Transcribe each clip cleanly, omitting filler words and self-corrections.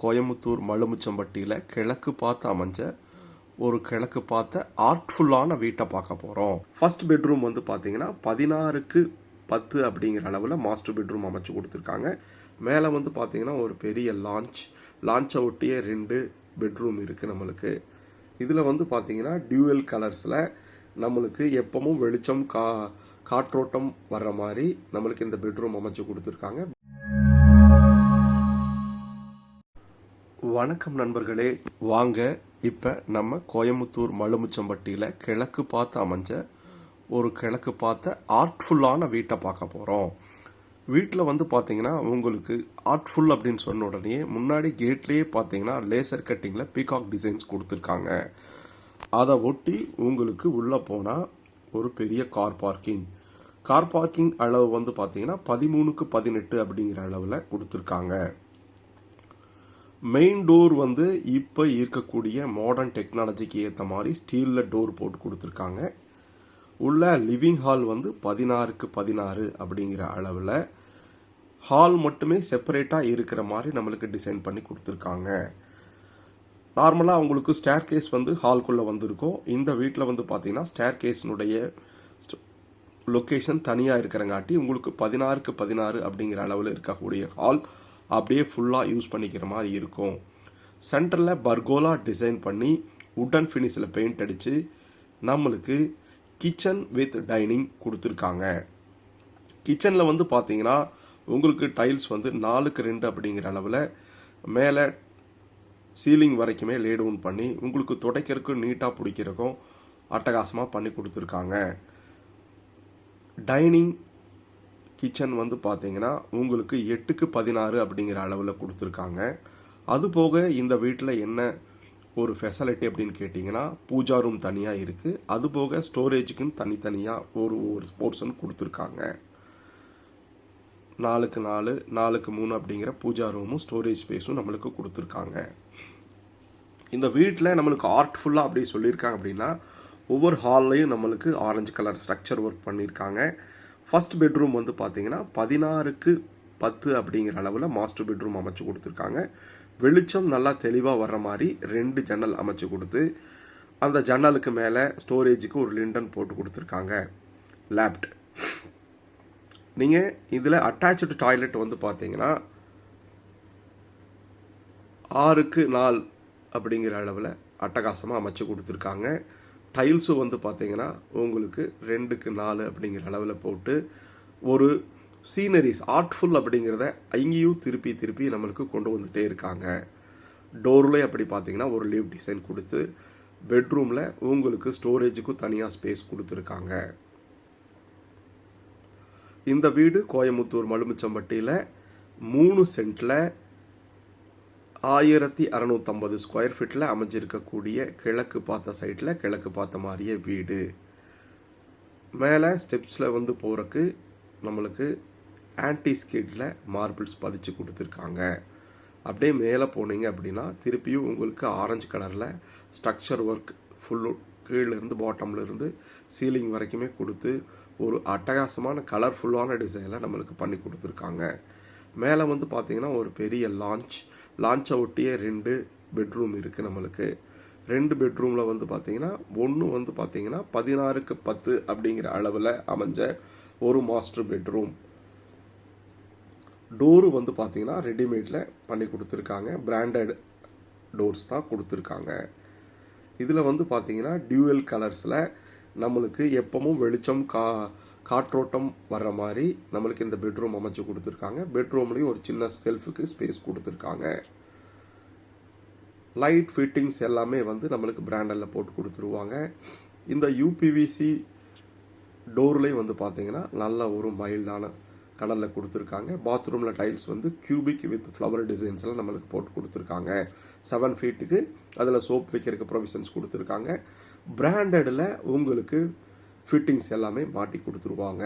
கோயம்புத்தூர் மழுமுச்சம்பட்டியில் கிழக்கு பார்த்து அமைஞ்ச ஒரு கிழக்கு பார்த்த ஆர்ட்ஃபுல்லான வீட்டை பார்க்க போகிறோம். ஃபர்ஸ்ட் பெட்ரூம் வந்து பார்த்தீங்கன்னா 16க்கு 10 அப்படிங்கிற அளவில் மாஸ்டர் பெட்ரூம் அமைச்சு கொடுத்துருக்காங்க. மேலே வந்து பார்த்தீங்கன்னா ஒரு பெரிய லான்ச்சை ஒட்டிய 2 பெட்ரூம் இருக்குது நம்மளுக்கு. இதில் வந்து பார்த்தீங்கன்னா டியூவல் கலர்ஸில் நம்மளுக்கு எப்பவும் வெளிச்சம் காற்றோட்டம் வர்ற மாதிரி நம்மளுக்கு இந்த பெட்ரூம் அமைச்சு கொடுத்துருக்காங்க. வணக்கம் நண்பர்களே, வாங்க இப்போ நம்ம கோயம்புத்தூர் மழுமுச்சம்பட்டியில் கிழக்கு பார்த்து அமைஞ்ச ஒரு கிழக்கு பார்த்த ஆர்ட்ஃபுல்லான வீட்டை பார்க்க போகிறோம். வீட்டில் வந்து பார்த்தீங்கன்னா உங்களுக்கு ஆர்ட்ஃபுல் அப்படின்னு சொன்ன உடனே முன்னாடி கேட்லேயே பார்த்தீங்கன்னா லேசர் கட்டிங்கில் பீகாக் டிசைன்ஸ் கொடுத்துருக்காங்க. அதை ஒட்டி உங்களுக்கு உள்ளே போனால் ஒரு பெரிய கார் பார்க்கிங் அளவு வந்து பார்த்தீங்கன்னா 13க்கு 18 அப்படிங்கிற அளவில் கொடுத்துருக்காங்க. மெயின் டோர் வந்து இப்போ இருக்கக்கூடிய மாடர்ன் டெக்னாலஜிக்கு ஏற்ற மாதிரி ஸ்டீலில் டோர் போட்டு கொடுத்துருக்காங்க. உள்ள லிவிங் ஹால் வந்து 16க்கு 16 அப்படிங்கிற அளவில் ஹால் மட்டுமே செப்பரேட்டாக இருக்கிற மாதிரி நம்மளுக்கு டிசைன் பண்ணி கொடுத்துருக்காங்க. நார்மலாக உங்களுக்கு ஸ்டேர் கேஸ் வந்து ஹால்குள்ளே வந்திருக்கும். இந்த வீட்டில் வந்து பார்த்தீங்கன்னா ஸ்டேர் கேஸினுடைய லொக்கேஷன் தனியாக இருக்கிறங்காட்டி உங்களுக்கு 16க்கு 16 அப்படிங்கிற அளவில் இருக்கக்கூடிய ஹால் அப்படியே ஃபுல்லாக யூஸ் பண்ணிக்கிற மாதிரி இருக்கும். சென்டரில் பர்கோலா டிசைன் பண்ணி உட்டன் ஃபினிஷில் பெயிண்ட் அடித்து நம்மளுக்கு கிச்சன் வித் டைனிங் கொடுத்துருக்காங்க. கிச்சனில் வந்து பார்த்தீங்கன்னா உங்களுக்கு டைல்ஸ் வந்து 4க்கு 2 அப்படிங்கிற அளவில் மேலே சீலிங் வரைக்குமே லே டவுன் பண்ணி உங்களுக்கு துடைக்கிறதுக்கும் நீட்டாக பிடிக்கிறதுக்கும் அட்டகாசமாக பண்ணி கொடுத்துருக்காங்க. டைனிங் கிச்சன் வந்து பார்த்தீங்கன்னா உங்களுக்கு 8க்கு 16 அப்படிங்கிற அளவில் கொடுத்துருக்காங்க. அதுபோக இந்த வீட்டில் என்ன ஒரு ஃபெசிலிட்டி அப்படின்னு கேட்டிங்கன்னா பூஜா ரூம் தனியாக இருக்குது. அதுபோக ஸ்டோரேஜுக்குன்னு தனித்தனியாக ஒரு போர்ஷன் கொடுத்துருக்காங்க. 4க்கு 4 4க்கு 3 அப்படிங்கிற பூஜா ரூமும் ஸ்டோரேஜ் ஸ்பேஸும் நம்மளுக்கு கொடுத்துருக்காங்க. இந்த வீட்டில் நம்மளுக்கு ஆர்ட்ஃபுல்லாக அப்படி சொல்லியிருக்காங்க அப்படின்னா ஒவ்வொரு ஹால்லையும் நம்மளுக்கு ஆரஞ்சு கலர் ஸ்ட்ரக்சர் ஒர்க் பண்ணியிருக்காங்க. ஃபர்ஸ்ட் பெட்ரூம் வந்து பார்த்தீங்கன்னா 16க்கு 10 அப்படிங்கிற அளவில் மாஸ்டர் பெட்ரூம் அமைச்சு கொடுத்துருக்காங்க. வெளிச்சம் நல்லா தெளிவாக வர்ற மாதிரி 2 ஜன்னல் அமைச்சு கொடுத்து அந்த ஜன்னலுக்கு மேலே ஸ்டோரேஜுக்கு ஒரு லிண்டன் போட்டு கொடுத்துருக்காங்க. லேப்ட் நீங்கள் இதில் அட்டாச்சு டாய்லெட் வந்து பார்த்தீங்கன்னா 6க்கு 4 அப்படிங்கிற அளவில் அட்டகாசமாக அமைச்சு கொடுத்துருக்காங்க. டைல்ஸும் வந்து பார்த்தீங்கன்னா உங்களுக்கு 2க்கு 4 அப்படிங்கிற அளவில் போட்டு ஒரு சீனரிஸ் ஆர்ட்ஃபுல் அப்படிங்கிறத அங்கேயும் திருப்பி நம்மளுக்கு கொண்டு வந்துகிட்டே இருக்காங்க. டோர்லேயே அப்படி பார்த்தீங்கன்னா ஒரு லீவ் டிசைன் கொடுத்து பெட்ரூமில் உங்களுக்கு ஸ்டோரேஜுக்கும் தனியாக ஸ்பேஸ் கொடுத்துருக்காங்க. இந்த வீடு கோயம்புத்தூர் மழுமுச்சம்பட்டியில் 3 சென்ட்டில் 1650 ஸ்கொயர் ஃபீட்டில் அமைஞ்சிருக்கக்கூடிய கிழக்கு பார்த்த சைட்டில் கிழக்கு பார்த்த மாதிரியே வீடு. மேலே ஸ்டெப்ஸில் வந்து போகிறக்கு நம்மளுக்கு ஆன்டி ஸ்கிட்டில் மார்பிள்ஸ் பதிச்சு கொடுத்துருக்காங்க. அப்படியே மேலே போனீங்க அப்படின்னா திருப்பியும் உங்களுக்கு ஆரஞ்சு கலரில் ஸ்ட்ரக்சர் ஒர்க் ஃபுல்லு கீழேருந்து பாட்டம்லேருந்து சீலிங் வரைக்குமே கொடுத்து ஒரு அட்டகாசமான கலர்ஃபுல்லான டிசைனில் நம்மளுக்கு பண்ணி கொடுத்துருக்காங்க. மேலே வந்து பார்த்தீங்கன்னா ஒரு பெரிய லான்ச்சை ஒட்டிய 2 பெட்ரூம் இருக்குது நம்மளுக்கு. 2 பெட்ரூமில் வந்து பார்த்தீங்கன்னா ஒன்று வந்து பார்த்தீங்கன்னா 16க்கு 10 அப்படிங்கிற அளவில் அமைஞ்ச ஒரு மாஸ்டர் பெட்ரூம். டோரு வந்து பார்த்தீங்கன்னா ரெடிமேடில் பண்ணி கொடுத்துருக்காங்க. பிராண்டட் டோர்ஸ் தான் கொடுத்துருக்காங்க. இதில் வந்து பார்த்தீங்கன்னா டியூவல் கலர்ஸில் நம்மளுக்கு எப்பவும் வெளிச்சம் காற்றோட்டம் வர்ற மாதிரி நம்மளுக்கு இந்த பெட்ரூம் அமைச்சு கொடுத்துருக்காங்க. பெட்ரூம்லேயும் ஒரு சின்ன செல்ஃபுக்கு ஸ்பேஸ் கொடுத்துருக்காங்க. லைட் ஃபிட்டிங்ஸ் எல்லாமே வந்து நம்மளுக்கு பிராண்டில் போட்டு கொடுத்துருவாங்க. இந்த யூபிவிசி டோர்லேயும் வந்து பார்த்தீங்கன்னா நல்ல ஒரு மைல்டான கலரில் கொடுத்துருக்காங்க. பாத்ரூமில் டைல்ஸ் வந்து கியூபிக் வித் ஃப்ளவர் டிசைன்ஸ்லாம் நம்மளுக்கு போட்டு கொடுத்துருக்காங்க. 7 ஃபீட்டுக்கு அதில் சோப் வைக்கிறதுக்கு ப்ரொவிஷன்ஸ் கொடுத்துருக்காங்க. பிராண்டடில் உங்களுக்கு ஃபிட்டிங்ஸ் எல்லாமே மாட்டி கொடுத்துருவாங்க.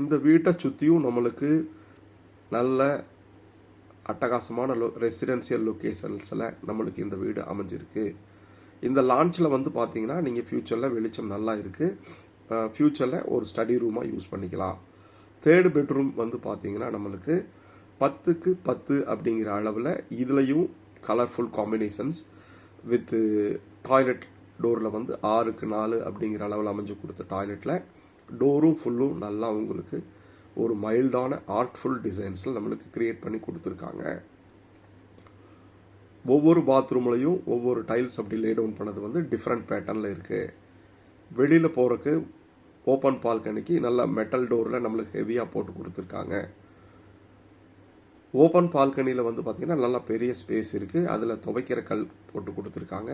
இந்த வீட்டை சுற்றியும் நம்மளுக்கு நல்ல அட்டகாசமான ரெசிடென்சியல் லொக்கேஷன்ஸில் நம்மளுக்கு இந்த வீடு அமைஞ்சிருக்கு. இந்த லான்ச்சில் வந்து பார்த்தீங்கன்னா நீங்கள் ஃப்யூச்சரில் வெளிச்சம் நல்லா இருக்குது. ஃப்யூச்சரில் ஒரு ஸ்டடி ரூமாக யூஸ் பண்ணிக்கலாம். தேர்டு பெட்ரூம் வந்து பார்த்தீங்கன்னா நம்மளுக்கு 10க்கு 10 அப்படிங்கிற அளவில் இதுலேயும் கலர்ஃபுல் காம்பினேஷன்ஸ் வித் டாய்லெட் டோரில் வந்து 6க்கு 4 அப்படிங்கிற அளவில் அமைஞ்சு கொடுத்த டாய்லெட்டில் டோரும் ஃபுல்லும் நல்லா உங்களுக்கு ஒரு மைல்டான ஆர்ட்ஃபுல் டிசைன்ஸில் நம்மளுக்கு க்ரியேட் பண்ணி கொடுத்துருக்காங்க. ஒவ்வொரு பாத்ரூம்லையும் ஒவ்வொரு டைல்ஸ் அப்படி லே டவுன் பண்ணது வந்து டிஃப்ரெண்ட் பேட்டர்னில் இருக்குது. வெளியில் போகிறக்கு ஓப்பன் பால்கனிக்கு நல்லா மெட்டல் டோரில் நம்மளுக்கு ஹெவியாக போட்டு கொடுத்துருக்காங்க. ஓப்பன் பால்கனியில் வந்து பார்த்திங்கன்னா நல்லா பெரிய ஸ்பேஸ் இருக்குது. அதில் துவைக்கிற கல் போட்டு கொடுத்துருக்காங்க.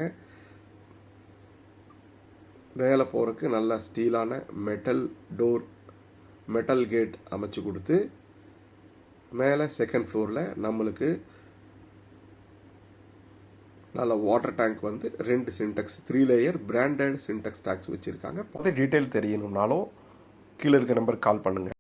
மேலே போகிறக்கு நல்ல ஸ்டீலான மெட்டல் கேட் அமைச்சு கொடுத்து மேலே செகண்ட் ஃப்ளோரில் நம்மளுக்கு நல்ல வாட்டர் டேங்க் வந்து 2 Sintex 3 layer branded Sintex tanks வச்சுருக்காங்க. அது டீட்டெயில் தெரியணும்னாலும் கீழே இருக்க நம்பர் கால் பண்ணுங்கள்.